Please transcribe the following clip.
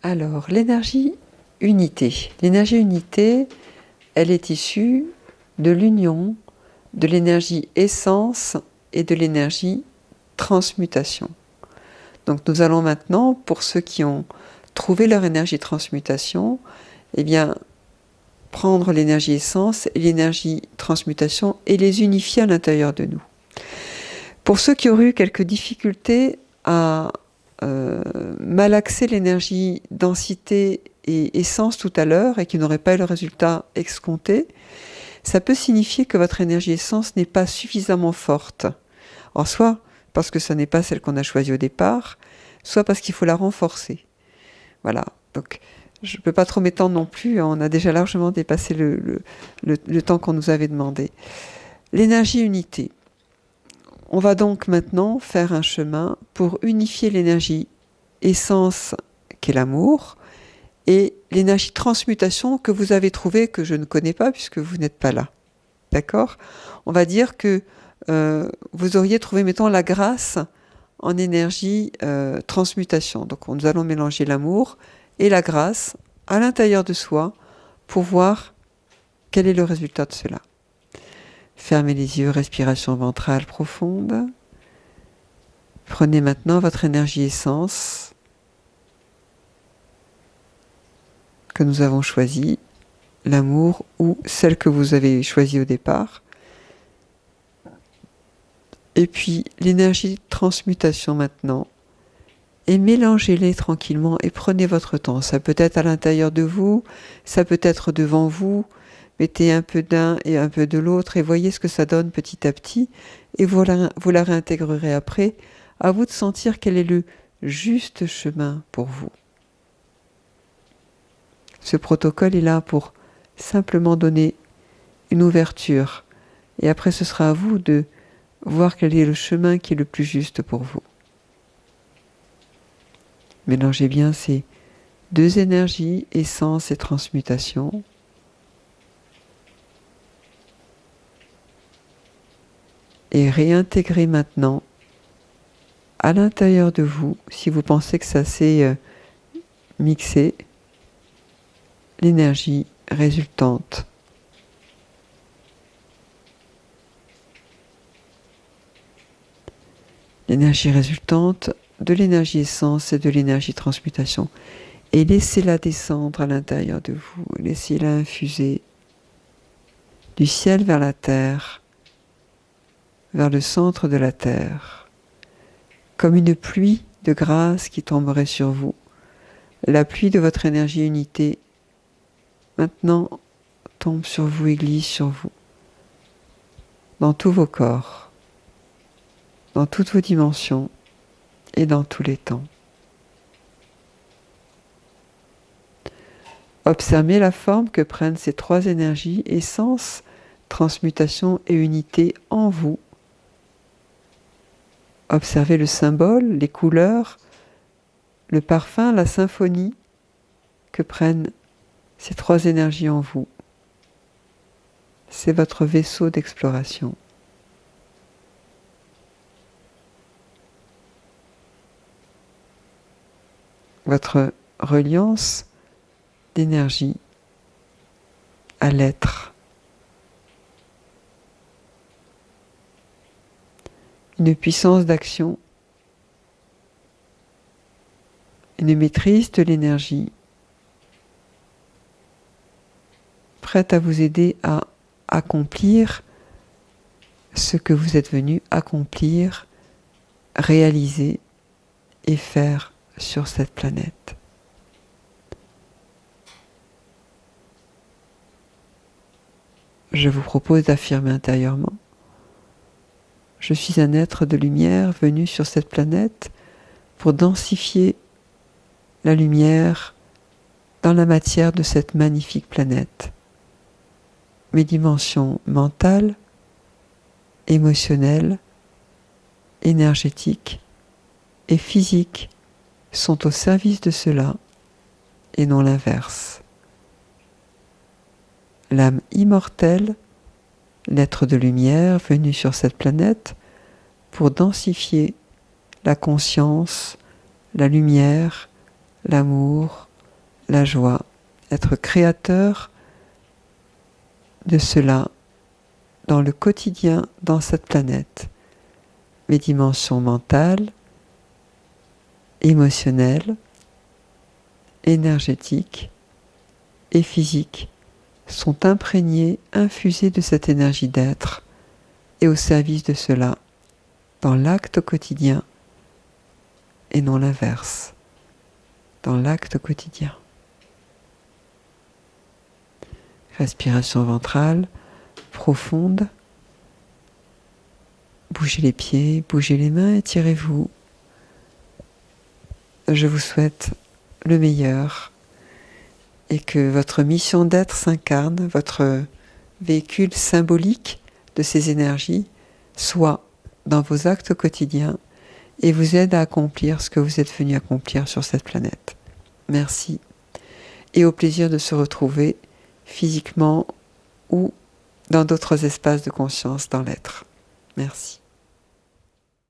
Alors, l'énergie unité. L'énergie unité, elle est issue de l'union de l'énergie essence et de l'énergie transmutation. Donc nous allons maintenant, pour ceux qui ont trouvé leur énergie transmutation, eh bien, prendre l'énergie essence et l'énergie transmutation et les unifier à l'intérieur de nous. Pour ceux qui auraient eu quelques difficultés à malaxer l'énergie densité et essence tout à l'heure et qui n'auraient pas eu le résultat escompté, ça peut signifier que votre énergie essence n'est pas suffisamment forte. En soit parce que ce n'est pas celle qu'on a choisie au départ, soit parce qu'il faut la renforcer. Voilà, donc je ne peux pas trop m'étendre non plus, on a déjà largement dépassé le temps qu'on nous avait demandé. L'énergie unité. On va donc maintenant faire un chemin pour unifier l'énergie essence qui est l'amour et l'énergie transmutation que vous avez trouvée, que je ne connais pas puisque vous n'êtes pas là. D'accord ? On va dire que vous auriez trouvé, mettons, la grâce en énergie transmutation. Donc nous allons mélanger l'amour et la grâce à l'intérieur de soi pour voir quel est le résultat de cela. Fermez les yeux, respiration ventrale profonde. Prenez maintenant votre énergie essence que nous avons choisie, l'amour ou celle que vous avez choisie au départ. Et puis l'énergie de transmutation maintenant. Et mélangez-les tranquillement et prenez votre temps. Ça peut être à l'intérieur de vous, ça peut être devant vous. Mettez un peu d'un et un peu de l'autre et voyez ce que ça donne petit à petit. Et vous la réintégrerez après. À vous de sentir quel est le juste chemin pour vous. Ce protocole est là pour simplement donner une ouverture. Et après, ce sera à vous de voir quel est le chemin qui est le plus juste pour vous. Mélangez bien ces deux énergies, essence et transmutation. Et réintégrez maintenant à l'intérieur de vous, si vous pensez que ça s'est mixé, l'énergie résultante. L'énergie résultante de l'énergie essence et de l'énergie transmutation. Et laissez-la descendre à l'intérieur de vous. Laissez-la infuser du ciel vers la terre, vers le centre de la terre, comme une pluie de grâce qui tomberait sur vous. La pluie de votre énergie unité, maintenant, tombe sur vous et glisse sur vous, dans tous vos corps, dans toutes vos dimensions et dans tous les temps. Observez la forme que prennent ces trois énergies, essence, transmutation et unité en vous. Observez le symbole, les couleurs, le parfum, la symphonie que prennent ces trois énergies en vous. C'est votre vaisseau d'exploration. Votre reliance d'énergie à l'être. Une puissance d'action, une maîtrise de l'énergie, prête à vous aider à accomplir ce que vous êtes venu accomplir, réaliser et faire sur cette planète. Je vous propose d'affirmer intérieurement: je suis un être de lumière venu sur cette planète pour densifier la lumière dans la matière de cette magnifique planète. Mes dimensions mentales, émotionnelles, énergétiques et physiques sont au service de cela et non l'inverse. L'âme immortelle, l'être de lumière venu sur cette planète pour densifier la conscience, la lumière, l'amour, la joie, être créateur de cela dans le quotidien, dans cette planète. Les dimensions mentales, émotionnelles, énergétiques et physiques sont imprégnées, infusées de cette énergie d'être et au service de cela, dans l'acte quotidien et non l'inverse, dans l'acte quotidien. Respiration ventrale profonde. Bougez les pieds, bougez les mains, étirez-vous. Je vous souhaite le meilleur et que votre mission d'être s'incarne, votre véhicule symbolique de ces énergies soit dans vos actes quotidiens et vous aide à accomplir ce que vous êtes venu accomplir sur cette planète. Merci et au plaisir de se retrouver physiquement ou dans d'autres espaces de conscience dans l'être. Merci.